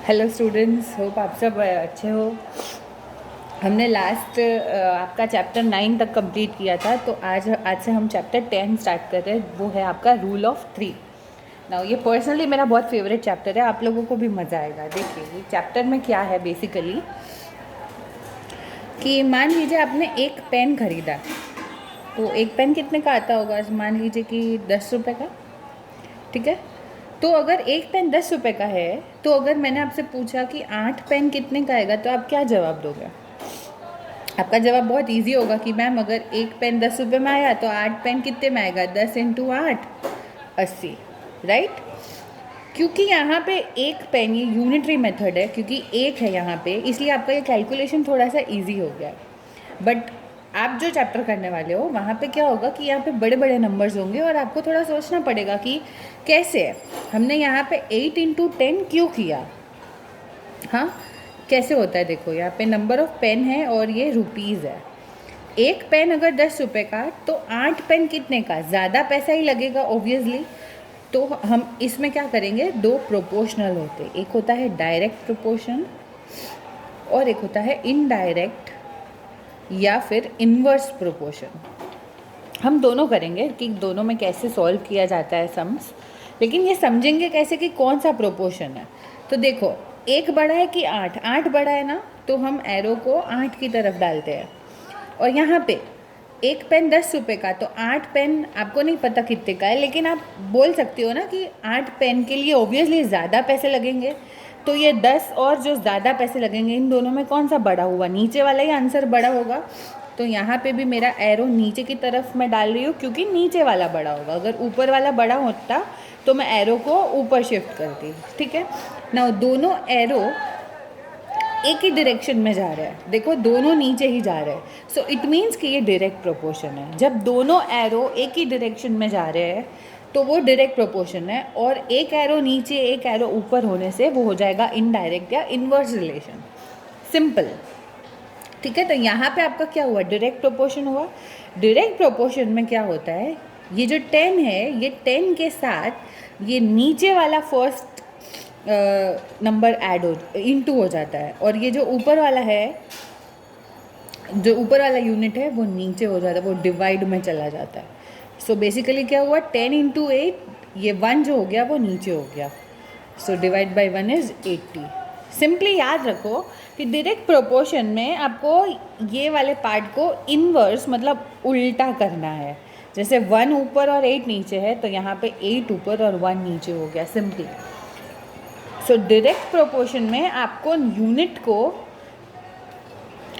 Hello students, hope आप सब अच्छे हो। हमने लास्ट आपका चैप्टर 9 तक कंप्लीट किया था, तो आज से हम चैप्टर 10 स्टार्ट कर रहे हैं। वो है आपका रूल ऑफ 3। नाउ ये पर्सनली मेरा बहुत फेवरेट चैप्टर है, आप लोगों को भी मज़ा आएगा। देखिए ये चैप्टर में क्या है बेसिकली कि मान लीजिए आपने एक पेन ख़रीदा, तो एक पेन कितने का आता होगा? मान लीजिए कि 10 रुपये का, ठीक है। तो अगर एक पेन 10 रुपये का है, तो अगर मैंने आपसे पूछा कि 8 पेन कितने का आएगा, तो आप क्या जवाब दोगे? आपका जवाब बहुत इजी होगा कि मैम अगर एक पेन 10 रुपये में आया तो 8 पेन कितने में आएगा? 10 इंटू 8 80, राइट। क्योंकि यहाँ पे एक पेन, ये यूनिटरी मेथड है, क्योंकि एक है यहाँ पे, इसलिए आपका ये कैलकुलेशन थोड़ा सा इजी हो गया। बट आप जो चैप्टर करने वाले हो वहाँ पे क्या होगा कि यहाँ पे बड़े बड़े नंबर्स होंगे और आपको थोड़ा सोचना पड़ेगा कि कैसे है, हमने यहाँ पे 8 इंटू 10 क्यों किया। हाँ, कैसे होता है? देखो यहाँ पे नंबर ऑफ पेन है और ये रुपीज़ है। एक पेन अगर 10 रुपये का, तो 8 पेन कितने का? ज़्यादा पैसा ही लगेगा ऑब्वियसली। तो हम इसमें क्या करेंगे, दो प्रोपोर्शनल होते, एक होता है डायरेक्ट प्रोपोर्शन और एक होता है इनडायरेक्ट या फिर इन्वर्स प्रोपोर्शन। हम दोनों करेंगे कि दोनों में कैसे सॉल्व किया जाता है सम्स, लेकिन ये समझेंगे कैसे कि कौन सा प्रोपोर्शन है। तो देखो, एक बड़ा है कि 8 बड़ा है ना, तो हम एरो को 8 की तरफ डालते हैं। और यहाँ पे एक पेन 10 रुपये का, तो 8 पेन आपको नहीं पता कितने का है, लेकिन आप बोल सकते हो ना कि 8 पेन के लिए ऑब्वियसली ज़्यादा पैसे लगेंगे। तो ये 10 और जो ज़्यादा पैसे लगेंगे, इन दोनों में कौन सा बड़ा हुआ? नीचे वाला ही आंसर बड़ा होगा। तो यहाँ पे भी मेरा एरो नीचे की तरफ मैं डाल रही हूँ, क्योंकि नीचे वाला बड़ा होगा। अगर ऊपर वाला बड़ा होता तो मैं एरो को ऊपर शिफ्ट करती, ठीक है ना। दोनों एरो एक ही डायरेक्शन में जा रहा है, देखो दोनों नीचे ही जा रहे हैं। सो इट मीन्स कि ये डायरेक्ट प्रोपोर्शन है। जब दोनों एरो एक ही डायरेक्शन में जा रहे हैं तो वो डायरेक्ट प्रोपोर्शन है, और एक एरो नीचे एक एरो ऊपर होने से वो हो जाएगा इनडायरेक्ट या इन्वर्स रिलेशन। सिंपल, ठीक है। तो यहाँ पे आपका क्या हुआ? डायरेक्ट प्रोपोर्शन हुआ। डायरेक्ट प्रोपोर्शन में क्या होता है, ये जो 10 है, ये 10 के साथ ये नीचे वाला फर्स्ट नंबर ऐड हो इनटू हो जाता है, और ये जो ऊपर वाला है, जो ऊपर वाला यूनिट है, वो नीचे हो जाता है, वो डिवाइड में चला जाता है। सो बेसिकली क्या हुआ, 10 इंटू 8, ये 1 जो हो गया वो नीचे हो गया। So divide by 1 is 80। Simply याद रखो कि डायरेक्ट प्रोपोर्शन में आपको ये वाले पार्ट को इनवर्स मतलब उल्टा करना है। जैसे 1 ऊपर और 8 नीचे है, तो यहाँ पे 8 ऊपर और 1 नीचे हो गया, सिंपली। सो डायरेक्ट प्रोपोर्शन में आपको यूनिट को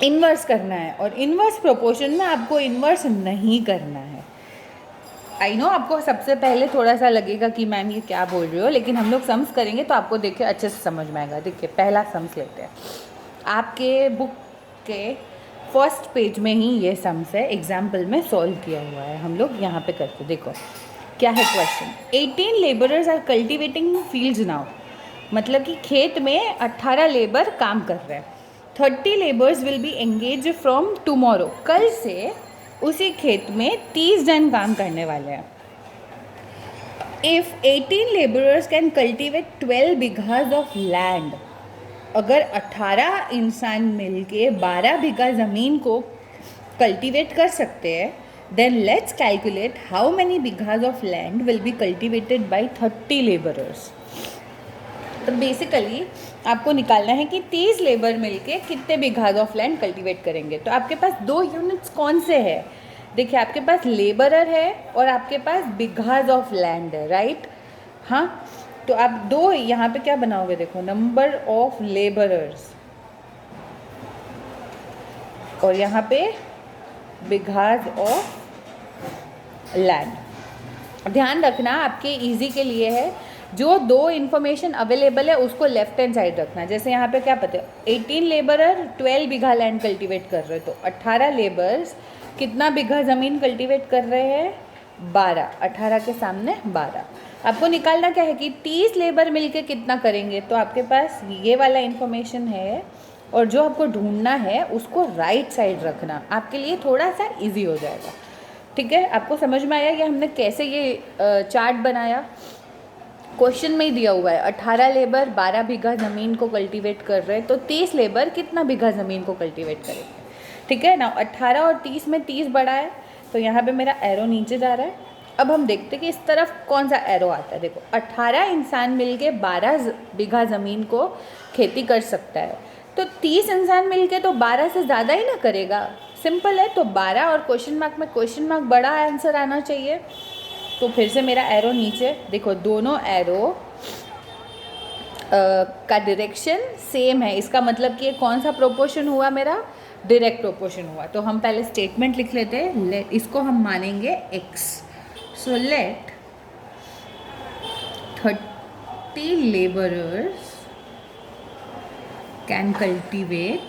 इन्वर्स करना है, और इन्वर्स प्रोपोर्शन में आपको इन्वर्स नहीं करना है। आई नो आपको सबसे पहले थोड़ा सा लगेगा कि मैम ये क्या बोल रही हो, लेकिन हम लोग सम्स करेंगे तो आपको देखिए अच्छे से समझ में आएगा। देखिए पहला सम्स लेते हैं, आपके बुक के फर्स्ट पेज में ही ये सम्स है, एग्जाम्पल में सॉल्व किया हुआ है। हम लोग यहाँ पे करते, देखो क्या है question. 18 labourers are cultivating fields now, मतलब कि खेत में 18 लेबर काम कर रहे हैं। 30 labours will be engage from tomorrow, कल से उसी खेत में 30 जन काम करने वाले हैं। If 18 labourers can cultivate 12 bighas of land, अगर 18 इंसान मिलके 12 बीघा ज़मीन को कल्टिवेट कर सकते हैं, then let's calculate how many bighas of land will be cultivated by 30 labourers. तो बेसिकली आपको निकालना है कि 30 लेबर मिलके कितने बीघाज ऑफ लैंड कल्टीवेट करेंगे। तो आपके पास दो यूनिट्स कौन से हैं? देखिए आपके पास लेबरर है और आपके पास बीघाज ऑफ लैंड है, राइट। हाँ, तो आप दो यहाँ पे क्या बनाओगे, देखो नंबर ऑफ लेबरर्स और यहाँ पे बीघाज ऑफ लैंड। ध्यान रखना आपके इजी के लिए है, जो दो इन्फॉर्मेशन अवेलेबल है उसको लेफ्ट हैंड साइड रखना। जैसे यहाँ पे क्या पता है, 18 लेबरर 12 बीघा लैंड कल्टीवेट कर रहे हैं, तो 18 लेबर्स कितना बीघा ज़मीन कल्टीवेट कर रहे हैं? 12। 18 के सामने 12। आपको निकालना क्या है कि 30 लेबर मिलके कितना करेंगे। तो आपके पास ये वाला इन्फॉर्मेशन है, और जो आपको ढूंढना है उसको राइट साइड रखना, आपके लिए थोड़ा सा ईजी हो जाएगा। ठीक है, आपको समझ में आया कि हमने कैसे ये चार्ट बनाया? क्वेश्चन में ही दिया हुआ है 18 लेबर 12 बीघा ज़मीन को कल्टीवेट कर रहे हैं, तो 30 लेबर कितना बीघा ज़मीन को कल्टीवेट करेंगे। ठीक है ना, 18 और 30 में 30 बड़ा है, तो यहाँ पे मेरा एरो नीचे जा रहा है। अब हम देखते हैं कि इस तरफ कौन सा एरो आता है। देखो 18 इंसान मिलके 12 बीघा ज़मीन को खेती कर सकता है, तो 30 इंसान मिलके तो 12 से ज़्यादा ही ना करेगा। सिंपल है, तो 12 और क्वेश्चन मार्क में क्वेश्चन मार्क बड़ा आंसर आना चाहिए। तो फिर से मेरा एरो नीचे, देखो दोनों एरो का डायरेक्शन सेम है, इसका मतलब कि ये कौन सा प्रोपोर्शन हुआ, मेरा डायरेक्ट प्रोपोर्शन हुआ। तो हम पहले स्टेटमेंट लिख लेते हैं, इसको हम मानेंगे x। So let 30 laborers can cultivate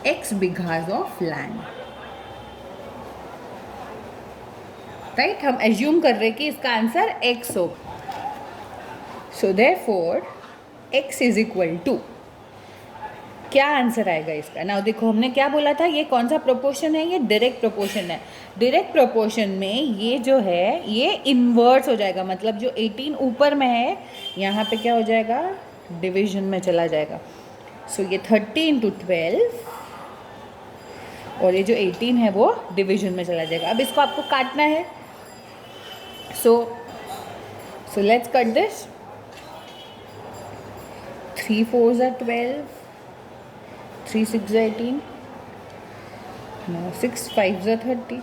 x bighas of land. Right, हम एज्यूम कर रहे हैं कि इसका आंसर x हो। So therefore x is equal to, क्या आंसर आएगा इसका ना। देखो हमने क्या बोला था, ये कौन सा प्रोपोर्शन है, ये डायरेक्ट प्रोपोर्शन है। डायरेक्ट प्रोपोर्शन में ये जो है ये इन्वर्स हो जाएगा, मतलब जो 18 ऊपर में है यहाँ पे क्या हो जाएगा, डिवीजन में चला जाएगा। सो ये 30 इंटू 12 और ये जो 18 है वो डिवीजन में चला जाएगा। अब इसको आपको काटना है, so let's cut this। 3 4s are 12, 3 6 are 18, now 6 5s are 30।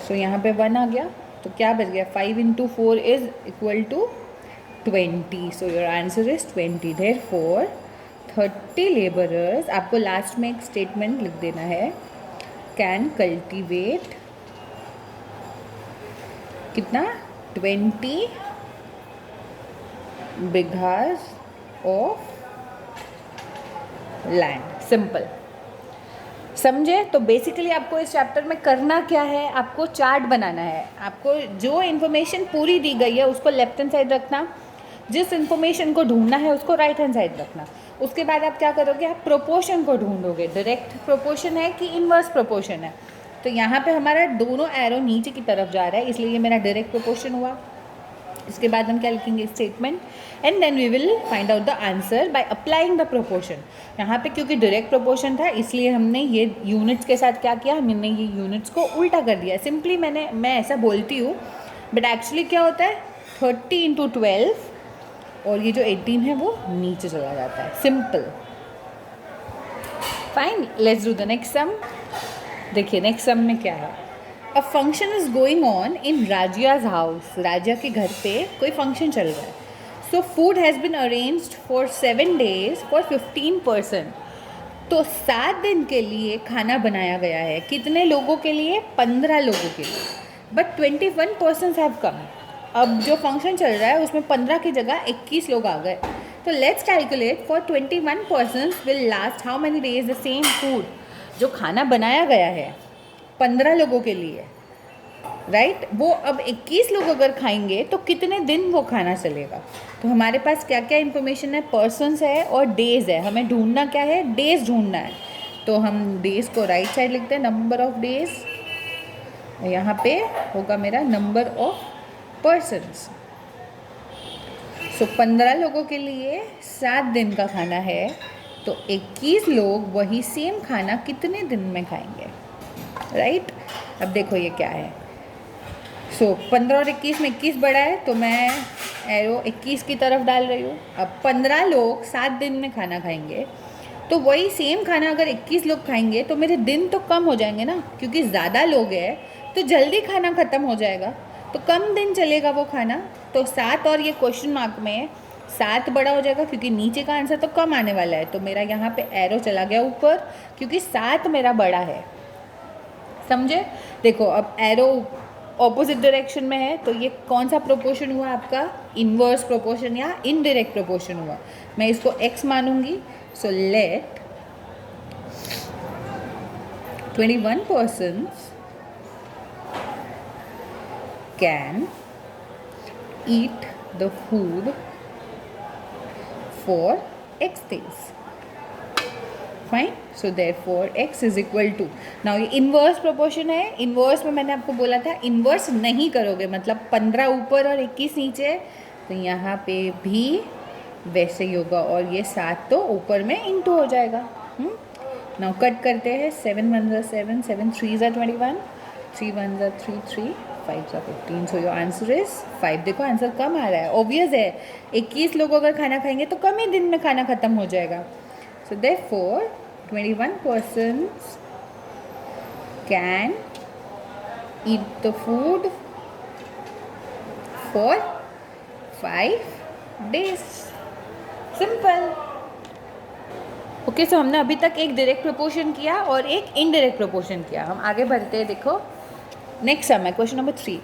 so यहाँ पे 1 आ गया, तो क्या बच गया, 5 into 4 is equal to 20। So your answer is 20। Therefore 30 labourers, आपको लास्ट में एक स्टेटमेंट लिख देना है, कैन कल्टीवेट कितना, 20 बीघास ऑफ लैंड। सिंपल, समझे। तो बेसिकली आपको इस चैप्टर में करना क्या है, आपको चार्ट बनाना है। आपको जो इन्फॉर्मेशन पूरी दी गई है उसको लेफ्ट हैंड साइड रखना, जिस इन्फॉर्मेशन को ढूंढना है उसको राइट हैंड साइड रखना। उसके बाद आप क्या करोगे, आप प्रोपोर्शन को ढूंढोगे, डायरेक्ट प्रोपोर्शन है कि इनवर्स प्रोपोर्शन है। तो यहाँ पे हमारा दोनों एरो नीचे की तरफ जा रहा है, इसलिए ये मेरा डायरेक्ट प्रोपोर्शन हुआ। इसके बाद हम क्या लिखेंगे, statement, and then we will find out the answer by applying the proportion. यहाँ पे क्योंकि डायरेक्ट प्रोपोर्शन था इसलिए हमने ये यूनिट्स के साथ क्या किया, हमने ये यूनिट्स को उल्टा कर दिया। सिंपली मैं ऐसा बोलती हूँ, बट एक्चुअली क्या होता है, 30 इंटू 12 और ये जो 18 है वो नीचे चला जाता है। Simple, fine. Let's do the next sum. देखिए नेक्स्ट सम में क्या है, a function is going on in Razia's house. Razia के घर पे कोई फंक्शन चल रहा है। So food has been arranged for 7 days for 15 person। तो 7 दिन के लिए खाना बनाया गया है, कितने लोगों के लिए, 15 लोगों के लिए, बट 21 persons हैव कम। अब जो फंक्शन चल रहा है उसमें 15 की जगह 21 लोग आ गए। तो let's calculate for 21 persons will last how many days the same food. जो खाना बनाया गया है 15 लोगों के लिए, राइट, वो अब 21 लोग अगर खाएंगे तो कितने दिन वो खाना चलेगा। तो हमारे पास क्या क्या इन्फॉर्मेशन है, पर्सन्स है और डेज़ है। हमें ढूंढना क्या है, डेज़ ढूंढना है। तो हम डेज़ को राइट साइड लिखते हैं, नंबर ऑफ डेज़, यहाँ पे होगा मेरा नंबर ऑफ पर्सन्स। सो 15 लोगों के लिए 7 दिन का खाना है, तो 21 लोग वही सेम खाना कितने दिन में खाएंगे, राइट। अब देखो ये क्या है, सो 15 और 21 में 21 बड़ा है, तो मैं एरो 21 की तरफ डाल रही हूँ। अब 15 लोग 7 दिन में खाना खाएंगे, तो वही सेम खाना अगर 21 लोग खाएंगे तो मेरे दिन तो कम हो जाएंगे ना, क्योंकि ज़्यादा लोग हैं तो जल्दी खाना ख़त्म हो जाएगा, तो कम दिन चलेगा वो खाना। तो 7 और ये क्वेश्चन मार्क में 7 बड़ा हो जाएगा, क्योंकि नीचे का आंसर तो कम आने वाला है। तो मेरा यहाँ पे एरो चला गया ऊपर, क्योंकि 7 मेरा बड़ा है, समझे। देखो अब एरो ऑपोजिट डायरेक्शन में है, तो ये कौन सा प्रोपोर्शन हुआ आपका, इनवर्स प्रोपोर्शन या इनडायरेक्ट प्रोपोर्शन हुआ। मैं इसको x मानूंगी। So let 21 persons can eat the food for x days। Fine. So therefore x is equal to, now ये इन्वर्स प्रोपोर्शन है. इन्वर्स में मैंने आपको बोला था इन्वर्स नहीं करोगे, मतलब 15 ऊपर और 21 नीचे, तो यहाँ पे भी वैसे ही होगा. और ये 7 तो ऊपर में इंटू हो जाएगा. नाउ कट करते हैं. 7 1 ज़ा 7, 7 3 ज़ा 21, 3 1 ज़ा 3 3, 5 ज़ा 15. सो योर आंसर इज 5. देखो आंसर कम आ रहा है, ऑब्वियस है. 21 लोग अगर खाना खाएंगे तो कम ही दिन में खाना ख़त्म हो जाएगा. So therefore 21 persons can eat the food for 5 days. Simple. Okay, so हमने अभी तक एक डायरेक्ट प्रोपोर्शन किया और एक इनडायरेक्ट प्रोपोर्शन किया. हम आगे बढ़ते हैं. देखो नेक्स्ट है question number 3.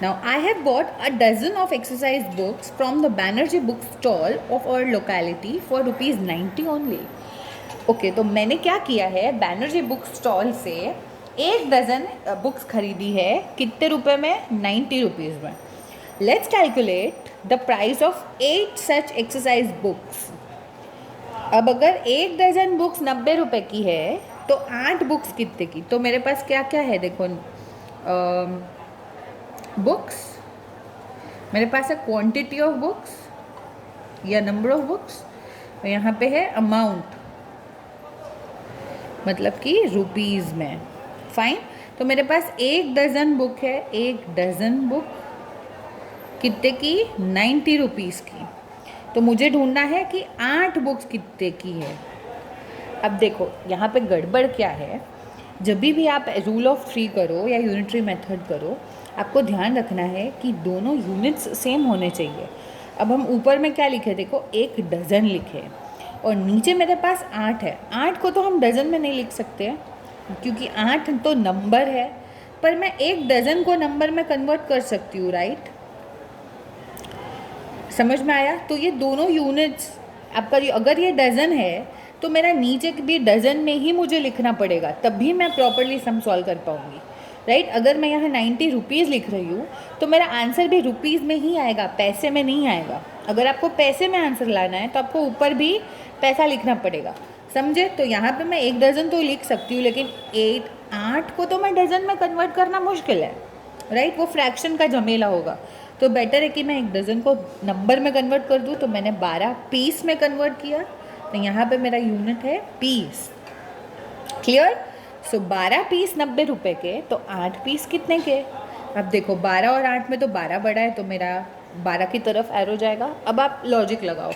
Now I have bought a dozen of exercise books from the Banerjee book stall of our locality for ₹90 only. Okay, तो मैंने क्या किया है, बैनर्जी बुक स्टॉल से 1 डज़न बुक्स खरीदी है. कितने रुपए में? 90 रुपीज़ में. Let's calculate the price of 8 such exercise books. अब अगर 1 डज़न बुक्स 90 रुपए की है तो 8 बुक्स कितने की? तो मेरे पास क्या क्या है, देखो बुक्स, मेरे पास है क्वांटिटी ऑफ बुक्स या नंबर ऑफ बुक्स, और यहाँ पे है अमाउंट, मतलब कि रुपीज़ में. फाइन. तो मेरे पास 1 डज़न बुक है. 1 डज़न बुक कितने की? 90 रुपीज़ की. तो मुझे ढूंढना है कि 8 बुक्स कितने की है. अब देखो यहाँ पे गड़बड़ क्या है, जब भी आप रूल ऑफ 3 करो या यूनिटरी मेथड करो, आपको ध्यान रखना है कि दोनों यूनिट्स सेम होने चाहिए. अब हम ऊपर में क्या लिखे, देखो 1 डज़न लिखे और नीचे मेरे पास 8 है. 8 को तो हम डज़न में नहीं लिख सकते क्योंकि 8 तो नंबर है, पर मैं 1 डज़न को नंबर में कन्वर्ट कर सकती हूँ. राइट, समझ में आया? तो ये दोनों यूनिट्स आपका, अगर ये डज़न है तो मेरा नीचे भी डज़न में ही मुझे लिखना पड़ेगा, तब भी मैं प्रॉपरली सम सॉल्व कर पाऊँगी. राइट, अगर मैं यहाँ 90 रुपीज़ लिख रही हूँ तो मेरा आंसर भी रुपीज़ में ही आएगा, पैसे में नहीं आएगा. अगर आपको पैसे में आंसर लाना है तो आपको ऊपर भी पैसा लिखना पड़ेगा. समझे? तो यहाँ पे मैं 1 डज़न तो लिख सकती हूँ, लेकिन 8 को तो मैं डज़न में कन्वर्ट करना मुश्किल है. राइट, वो फ्रैक्शन का झमेला होगा. तो बेटर है कि मैं 1 डज़न को नंबर में कन्वर्ट कर दूँ. तो मैंने 12 पीस में कन्वर्ट किया, तो यहाँ पे मेरा यूनिट है पीस. क्लियर? सो 12 पीस 90 रुपए के, तो 8 पीस कितने के? अब देखो 12 और 8 में तो 12 बड़ा है, तो मेरा 12 की तरफ एरो जाएगा. अब आप लॉजिक लगाओ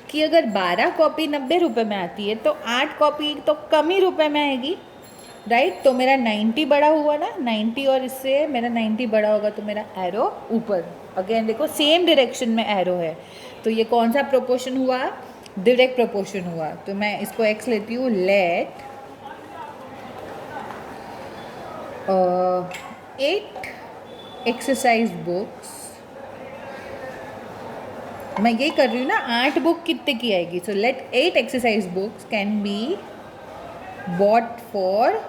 कि अगर 12 कॉपी 90 रुपए में आती है तो 8 कॉपी तो कम ही रुपए में आएगी. राइट, तो मेरा 90 बड़ा हुआ ना, 90 और इससे मेरा 90 बड़ा होगा, तो मेरा एरो ऊपर. अगेन देखो सेम डायरेक्शन में एरो है. तो ये कौन सा प्रोपोर्शन हुआ? डायरेक्ट प्रोपोर्शन हुआ. तो मैं इसको x लेती हूँ. लेट 8 एक्सरसाइज बुक्स, मैं ये कर रही हूँ ना, 8 बुक कितने की आएगी? So let 8 exercise books can be bought for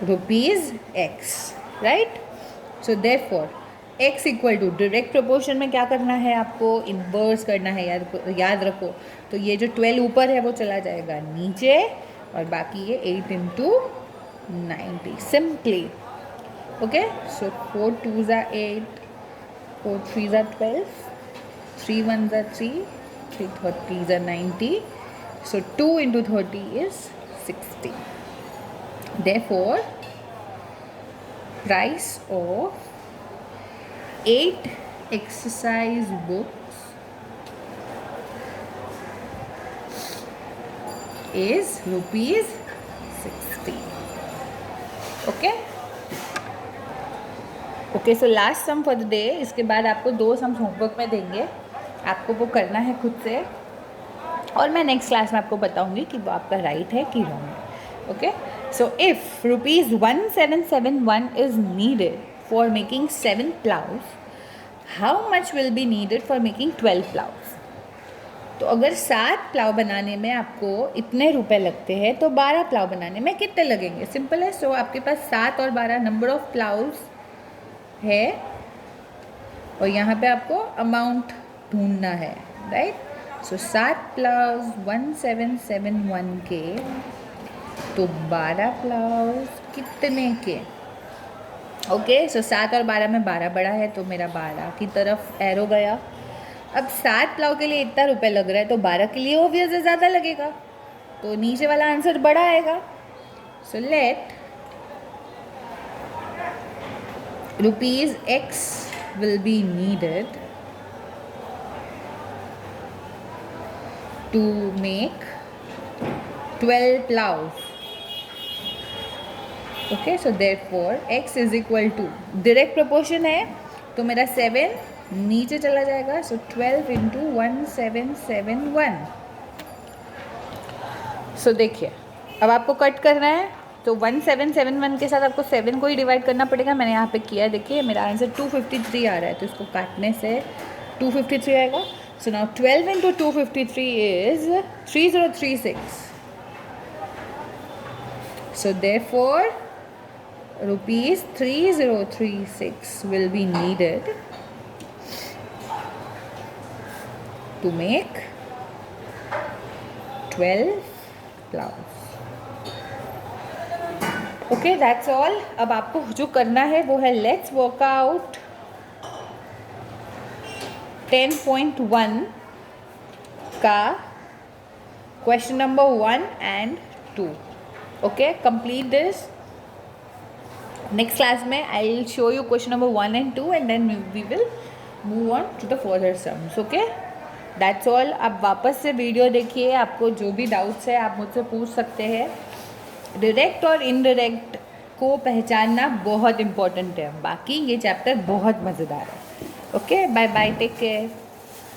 ₹x. Right, so therefore x equal to, direct proportion में क्या करना है आपको? इन्वर्स करना है. याद रखो. तो ये जो 12 ऊपर है वो चला जाएगा नीचे, और बाकी ये 8 इंटू 90 सिंपली. ओके, सो 4 2 ज़ा 8, 4 3 ज़ा 12, 3 1 ज़ा 3, 3 30 ज़ा 90. So 2 into 30 is 60. Therefore, price of 8 exercise books is ₹60. Okay? Okay, so last sum for the day. इसके बाद आपको 2 सम्स होमवर्क में देंगे, आपको वो करना है खुद से, और मैं नेक्स्ट क्लास में आपको बताऊंगी कि वो आपका राइट है कि रॉन्ग है. Okay, so if ₹1771 is needed for making 7 plows, how much will be needed for making 12 plows? तो अगर 7 प्लाव बनाने में आपको इतने रुपए लगते हैं, तो 12 प्लाव बनाने में कितने लगेंगे? सिंपल है. सो आपके पास 7 और 12 नंबर ऑफ प्लाउज है, और यहाँ पे आपको अमाउंट ढूंढना है. राइट, सो 7 प्लस 1771 के, तो 12 प्लस कितने के? ओके, सो 7 और 12 में 12 बड़ा है, तो मेरा 12 की तरफ एरो गया। अब 7 प्लाव के लिए इतना रुपए लग रहा है, तो 12 के लिए ऑब्वियस ज़्यादा लगेगा, तो नीचे वाला आंसर बड़ा आएगा। So let rupees x will be needed to make 12 plows. Okay, so therefore x is equal to, direct proportion है तो मेरा 7 नीचे चला जाएगा, सो 12 इंटू 1771। सो देखिए, अब आपको कट करना है तो 1771 के साथ आपको 7 को ही डिवाइड करना पड़ेगा। मैंने यहाँ पे किया, देखिए मेरा आंसर 253 आ रहा है, तो इसको काटने से 253 आएगा। So now 12 into 253 is 3036। So therefore rupees 3036 will be needed to make 12 plows. Okay, that's all. अब आपको जो करना है वो है, let's work out 10.1 का question number 1 and 2. Okay, complete this. Next class में I will show you question number 1 and 2 and then we will move on to the further sums. Okay, that's all. अब वापस से video देखिए, आपको जो भी doubts है आप मुझसे पूछ सकते हैं। डायरेक्ट और इनडायरेक्ट को पहचानना बहुत इम्पोर्टेंट है, बाकी ये चैप्टर बहुत मज़ेदार है। Okay, bye bye, take care.